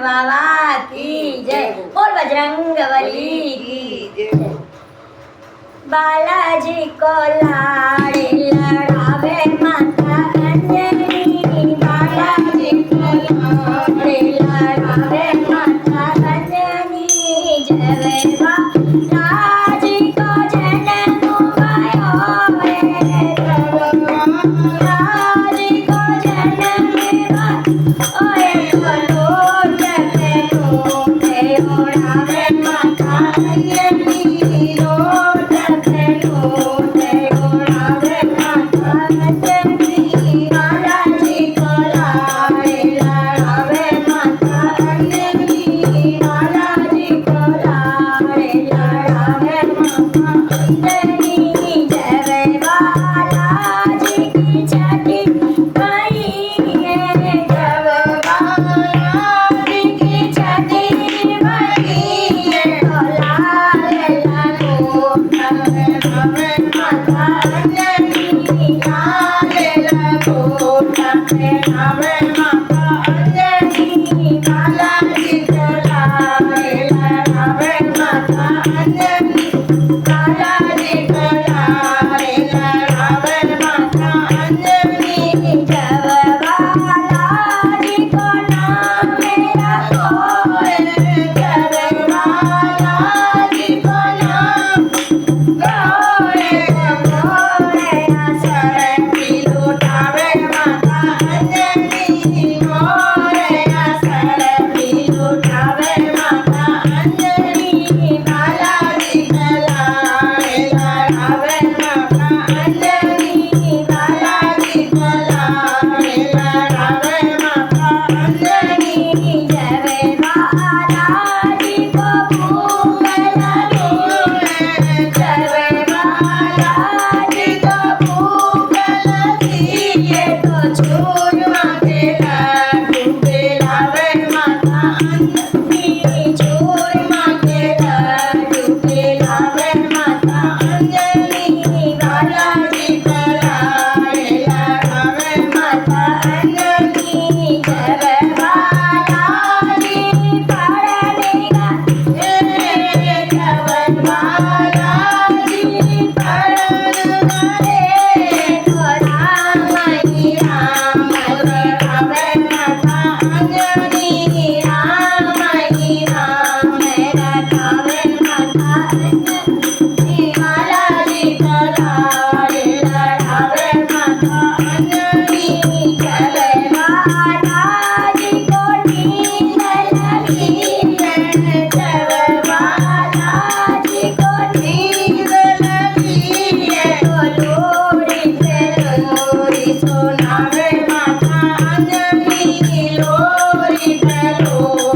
बाबा की जय, बोल बजरंगबली की जय। बालाजी को लाड़े लड़ावे माता अंजनी, बालाजी को लाड़े लड़ावे माता अंजनी। जय बालाजी को जन्म भयो रे, बालाजी को जन्म ओए लोट पे ओढ़ावे माता अंजनी, लोट पे ओढ़ावे माता अंजनी। बालाजी को लाड़े लड़ावे माता अंजनी, बालाजी को लाड़े लड़ावे माता अंजनी। जय बालाजी की छठी बड़ी है, जय बालाजी की छठी बड़ी है। लाल लखोट पे माता अंजनी, लाल लखोट पे माता अंजनी। बालाजी को लाड़े लड़ावे माता अंजनी, बालाजी को लाड़े लड़ावे माता अंजनी। जय बालाजी को नाम मेरा कोय, जय बालाजी को नाम गोरे गोरे असर की लुटावे माता अंजनी, गोरे असर की लुटावे माता अंजनी। बालाजी को लाड़े लड़ावे माता अंजनी, बालाजी को लाड़े लड़ावे माता अंजनी। जय बालाजी को भूख लगी, जय बालाजी को भूख लगी है, तो चूरमा के लड्डू खिलावे माता अंजनी, चूरमा के लड्डू खिलावे माता अंजनी। बालाजी को लाड़े लड़ावे माता अंजनी। जय बालाजी पढ़नेगा रे, जय बालाजी पढ़नेगा रे, तो राम ही राम रटावे माता अंजनी, राम ही राम रटावे माता अंजनी। बालाजी को लाड़े लड़ावे माता अंजनी। जय बालाजी को नींद लगी है, जय बालाजी को नींद लगी है, तो लोरी पे लोरी सुनावे माता अंजनी, लोरी पे लोरी